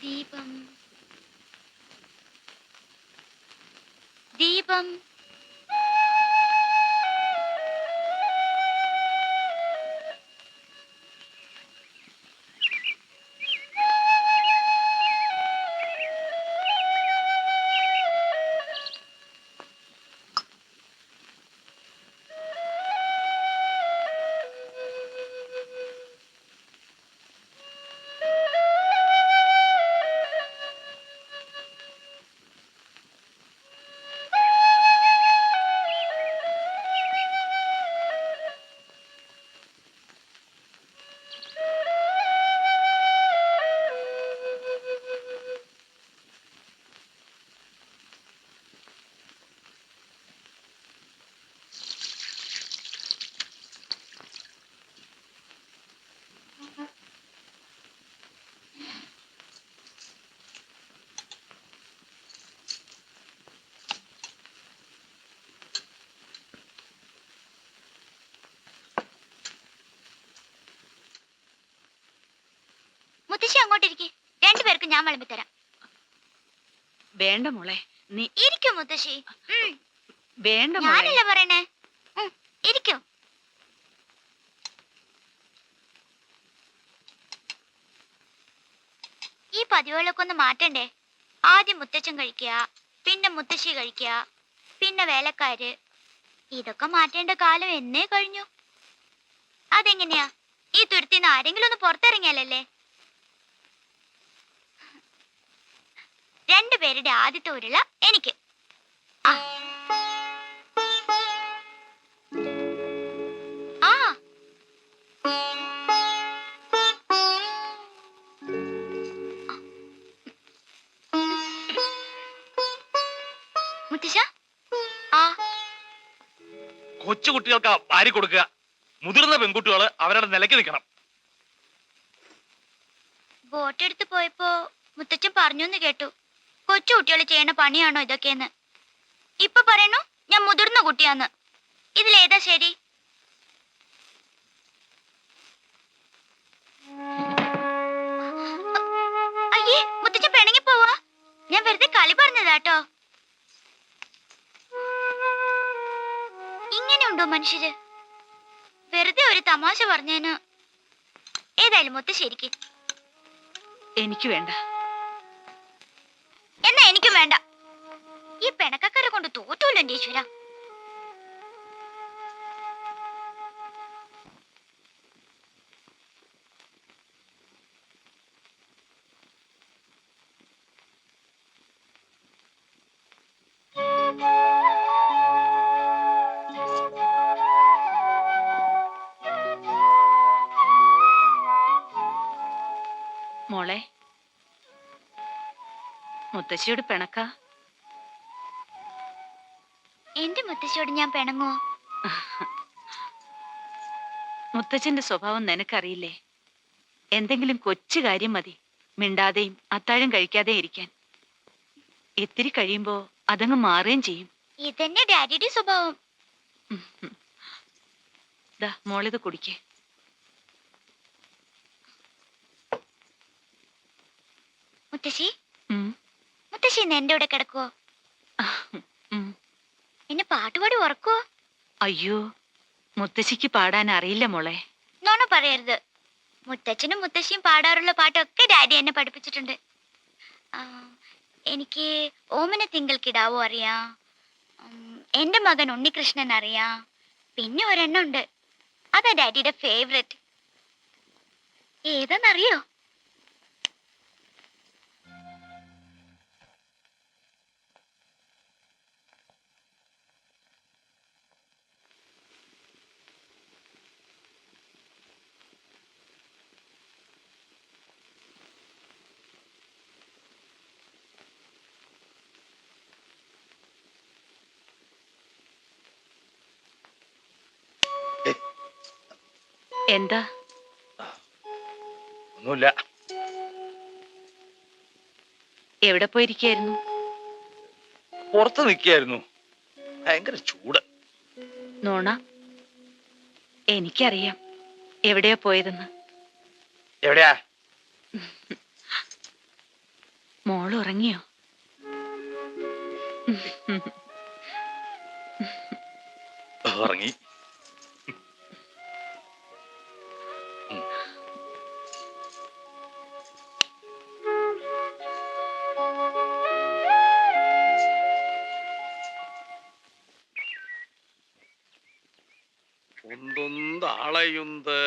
ദീപം ദീപം മുത്തശ്ശി അങ്ങോട്ടിരിക്കെ. രണ്ടുപേർക്ക് ഞാൻ വിളമ്പി തരാം. വേണ്ട മോളെ, നീ ഇരിക്കും മുത്തശ്ശി. വേണ്ട മോളെ. ഞാനല്ലേ പറയണേ. ഇരിക്കും. ഈ പതിവുകളൊക്കെ ഒന്ന് മാറ്റണ്ടേ? ആദ്യം മുത്തച്ഛൻ കഴിക്കുക, പിന്നെ മുത്തശ്ശി കഴിക്കുക, പിന്നെ വേലക്കാര്. ഇതൊക്കെ മാറ്റേണ്ട കാലം എന്നേ കഴിഞ്ഞു. അതെങ്ങനെയാ? ഈ തുരുത്തിന്ന് ആരെങ്കിലും ഒന്ന് പുറത്തിറങ്ങിയാലല്ലേ? രണ്ടുപേരുടെ ആദ്യത്തെ ഉരുള എനിക്ക്. ആ മുത്തശ്ശ, കൊച്ചു കുട്ടികൾക്ക് വാരി കൊടുക്കുക. മുതിർന്ന പെൺകുട്ടികള് അവരുടെ നിലയ്ക്ക് നിൽക്കണം. ബോട്ടെടുത്ത് പോയപ്പോ മുത്തച്ഛൻ പറഞ്ഞൂന്ന് കേട്ടു, കൊച്ചു കുട്ടികൾ ചെയ്യണ പണിയാണോ ഇതൊക്കെയെന്ന്. ഇപ്പൊ പറയണു ഞാൻ മുതിർന്ന കുട്ടിയാന്ന്. ഇതിലേതാ ശരി? അയ്യേ, മുത്തച്ഛൻ പിണങ്ങി പോവാ. ഞാൻ വെറുതെ കളി പറഞ്ഞതാട്ടോ. ഇങ്ങനെയുണ്ടോ മനുഷ്യര്? വെറുതെ ഒരു തമാശ പറഞ്ഞേന്. ഏതായാലും മുത്തശ്ശേരിക്ക്. എനിക്ക് വേണ്ട. എന്നാ എനിക്കും വേണ്ട. ഈ പെണക്കക്കാരെ കൊണ്ട് തോറ്റൂല്ലോ എന്റെ ഈശ്വര. മോളെ, മുത്തശ്ശിയോട് പിണക്ക? എന്റെ മുത്തശ്ശിയോട് ഞാൻ പിണങ്ങോ? മുത്തച്ഛന്റെ സ്വഭാവം നിനക്കറിയില്ലേ? എന്തെങ്കിലും കൊച്ചു കാര്യം മതി മിണ്ടാതെയും അത്താഴം കഴിക്കാതെ ഇരിക്കാൻ. ഇത്തിരി കഴിയുമ്പോ അതങ്ങ് മാറുകയും ചെയ്യും. ഇതന്നെ ഡാഡിയുടെ സ്വഭാവം. മോളിത് കുടിക്കേ. മുത്തശ്ശി, മുത്തശ്ശി ഇന്ന് എന്റെ കൂടെ കിടക്കുവോ? എന്നെ പാട്ടുപാടി ഉറക്കുവോ? അയ്യോ, മുത്തശ്ശിക്ക് പാടാൻ അറിയില്ല മോളെ. നോണ പറയരുത്. മുത്തച്ഛനും മുത്തശ്ശിയും പാടാറുള്ള പാട്ടൊക്കെ ഡാഡി എന്നെ പഠിപ്പിച്ചിട്ടുണ്ട്. എനിക്ക് ഓമന തിങ്കൾ കിടാവോ അറിയാം, എന്റെ മകൻ ഉണ്ണികൃഷ്ണൻ അറിയാം, പിന്നെ ഒരെണ്ണം ഉണ്ട്. അതാ ഡാഡിയുടെ ഫേവറേറ്റ്. ഏതാന്നറിയോ? എന്താ? ഒന്നുമില്ല. എവിടെ പോയിരിക്കായിരുന്നു? പുറത്ത് നിൽക്കായിരുന്നു. ഭയങ്കര ചൂട്. നോണ, എനിക്കറിയാം എവിടെയാ പോയതെന്ന്. എവിടെയാ? മോള് ഉറങ്ങിയോ? ഉറങ്ങി. ഉന്തുന്താളയുന്ത്.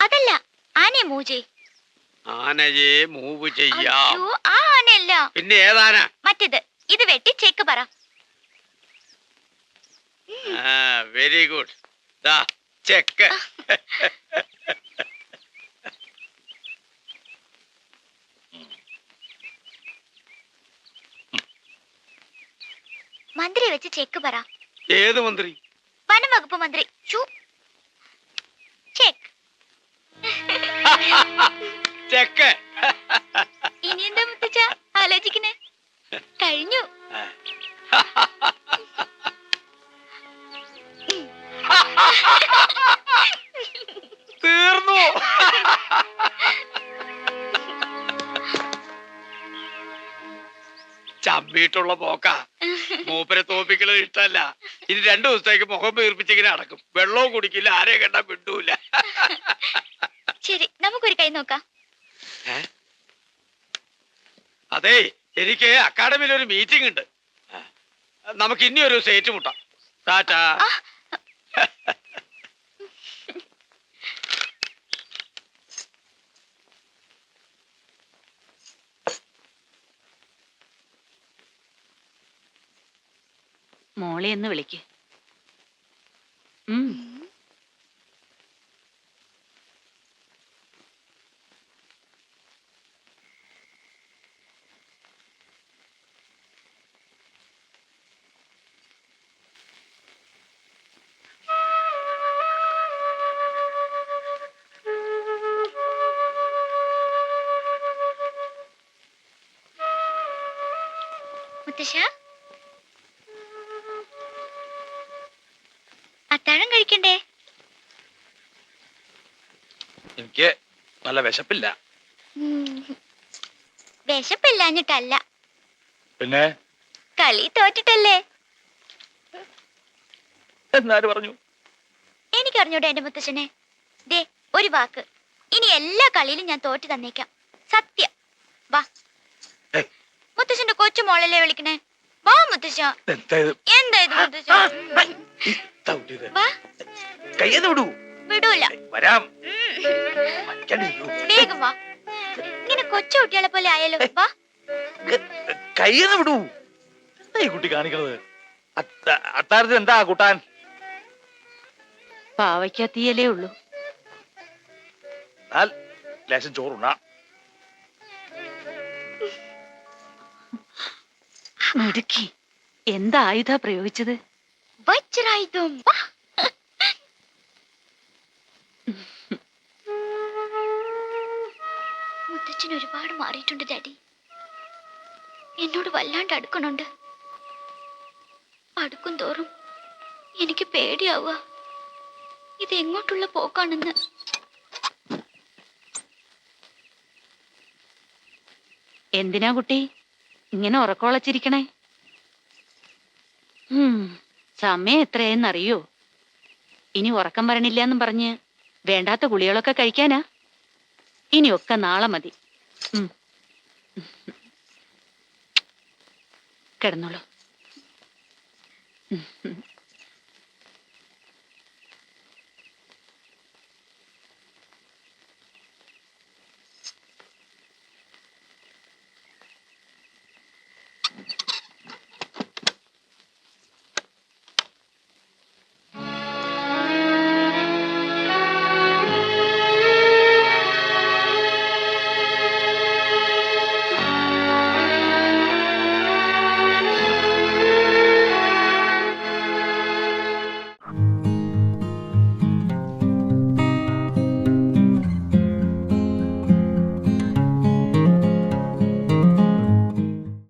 അതല്ല, ആനയെ മൂജെ. ആനയെ മൂവ് ചെയ്യാം. അയ്യോ, ആ ആനയല്ല, പിന്നെ ഏതാന? മറ്റേത്. ഇത് വെട്ടി ചെക്ക് പറ. Very good. ദാ ചെക്ക്. മന്ത്രി വെച്ച് ചെക്ക് പറ. ഏത് മന്ത്രി? വനം വകുപ്പ് മന്ത്രി. ചെക്ക്. ചെക്ക്. ഇനി എന്താ മുത്തച്ഛ ആലോചിക്കണേ? കഴിഞ്ഞു. തീർന്നു. ചമ്മിയിട്ടുള്ള പോക്ക. മൂപ്പരെ തോപ്പിക്കണത് ഇഷ്ടല്ല. ഇനി 2 ദിവസത്തേക്ക് മുഖം വീർപ്പിച്ചിങ്ങനെ അടക്കും. വെള്ളവും കുടിക്കില്ല, ആരെയും കണ്ടാ വിട്ടൂല. ശരി, നമുക്കൊരു കൈ നോക്കാം. അതെ, എനിക്ക് അക്കാഡമിയിൽ ഒരു മീറ്റിംഗ് ഉണ്ട്. നമുക്ക് ഇനി ഒരു സ്റ്റേറ്റ് മുട്ടാം. ടാറ്റാ. മോളെ ഒന്ന് വിളിക്ക്. മുത്തശ്ശ, അത്താഴം കഴിക്കണ്ടേ? എനിക്ക് നല്ല വിശപ്പില്ല. വിശപ്പില്ലാഞ്ഞിട്ടല്ല, പിന്നെ കളി തോറ്റിട്ടല്ലേ. എന്നാര് പറഞ്ഞു? എനിക്കറിഞ്ഞൂടെ എന്റെ മുത്തശ്ശനെ. ദേ, ഒരു വാക്ക്, ഇനി എല്ലാ കളിയിലും ഞാൻ തോറ്റു തന്നേക്കാം. സത്യം. വാ. മുത്തശ്ശന്റെ കൊച്ചു മോളല്ലേ വിളിക്കണേ? വാ മുത്തശ്ശ. എന്താ ഇത് മുത്തശ്ശ? കയ്യെന്ന് വിടൂ. വിടൂല. വരാം. വേഗം വാ. ഇങ്ങനെ കൊച്ചു കുട്ടികളെ പോലെ ആയാലോ. വാ. കയ്യെന്ന് വിടൂ. എന്താ ഈ കുട്ടി കാണിക്കണത്? അത്താഴത്തിന് എന്താ കൂട്ടാൻ? പാവയ്ക്ക തീയലേ ഉള്ളൂ. ലേശം ചോറുണ്ണാ. മിടുക്കി. എന്താ ആയുധ പ്രയോഗിച്ചത്? വജ്രായുധം. മുത്തച്ഛൻ ഒരുപാട് മാറിയിട്ടുണ്ട് ഡാഡി. എന്നോട് വല്ലാണ്ട് അടുക്കണുണ്ട്. അടുക്കും തോറും എനിക്ക് പേടിയാവുക, ഇത് എങ്ങോട്ടുള്ള പോക്കാണെന്ന്. എന്തിനാ കുട്ടി ഇങ്ങനെ ഉറക്കമുളച്ചിരിക്കണേ? സമയം എത്രയെന്നറിയോ? ഇനി ഉറക്കം വരണില്ല എന്നും പറഞ്ഞ് വേണ്ടാത്ത ഗുളികളൊക്കെ കഴിക്കാനാ? ഇനിയൊക്കെ നാളെ മതി. കിടന്നോളൂ.